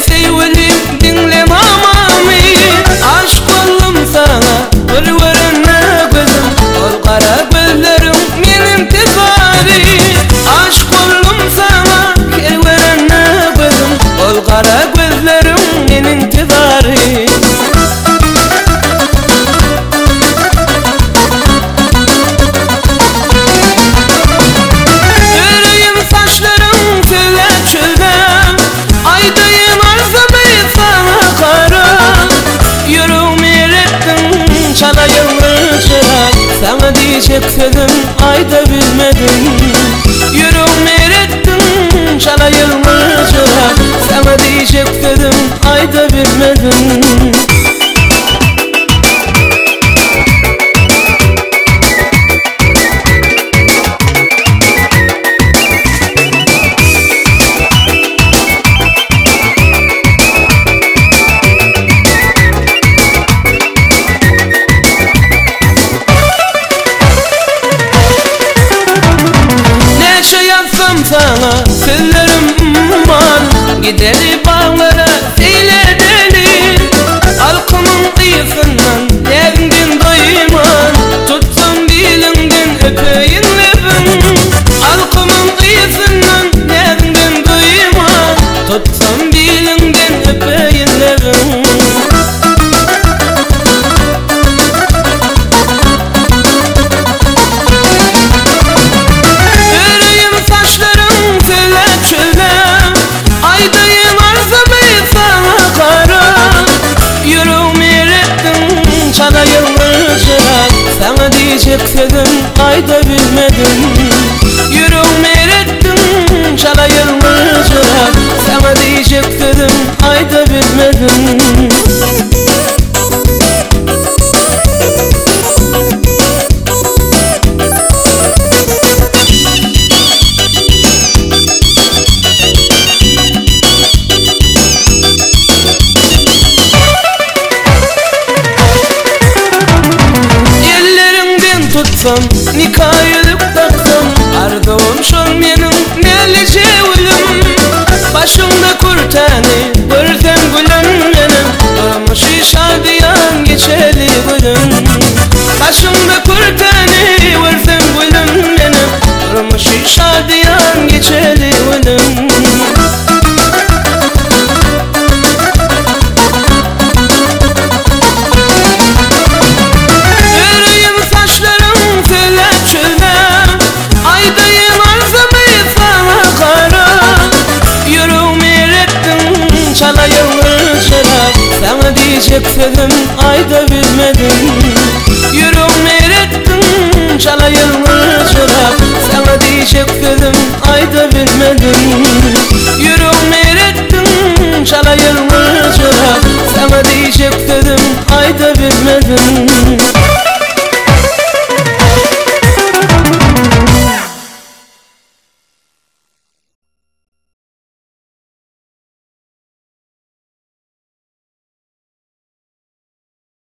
sevgilim dinle mamamı. Aşk oldum sana vırvırına gözüm, ol kara gözlerim benim tezari. Aşk oldum sana vırvırına gözüm, ol kara gözlerim benim tezari. Sana diyecek sözüm ayda bilmedim. Yüreğimi erettin çalayılmış çırak. Sana diyecek sözüm ayda bilmedim. Sana sözlerim var, gideri bağlara seyledeli. Halkımın kıyısından derdin doyman, tutsun dilinden öpeyim levim. Halkımın kıyısından derdin doyman, tutsun dilinden öpeyim levim. Sana diyecek sözüm ayda bilmedim. Yüreğimi erettin çalayılmış çırak. Sana diyecek sözüm ayda bilmedim. Tutsam, nikahlık taksam, ardağım şol benim nelice ölüm. Başımda kurtani, görsem gülüm benim, durmuş şadiyan geçeli gülüm. Başımda kurtani, görsem gülüm benim, durmuş şadiyan geçeli gülüm. Sana diyecek sözüm ayda bilmedim. Yüreğimi erettin çalayılmış çırak. Sana diyecek sözüm ayda bilmedim. Yüreğimi erettin çalayılmış çırak.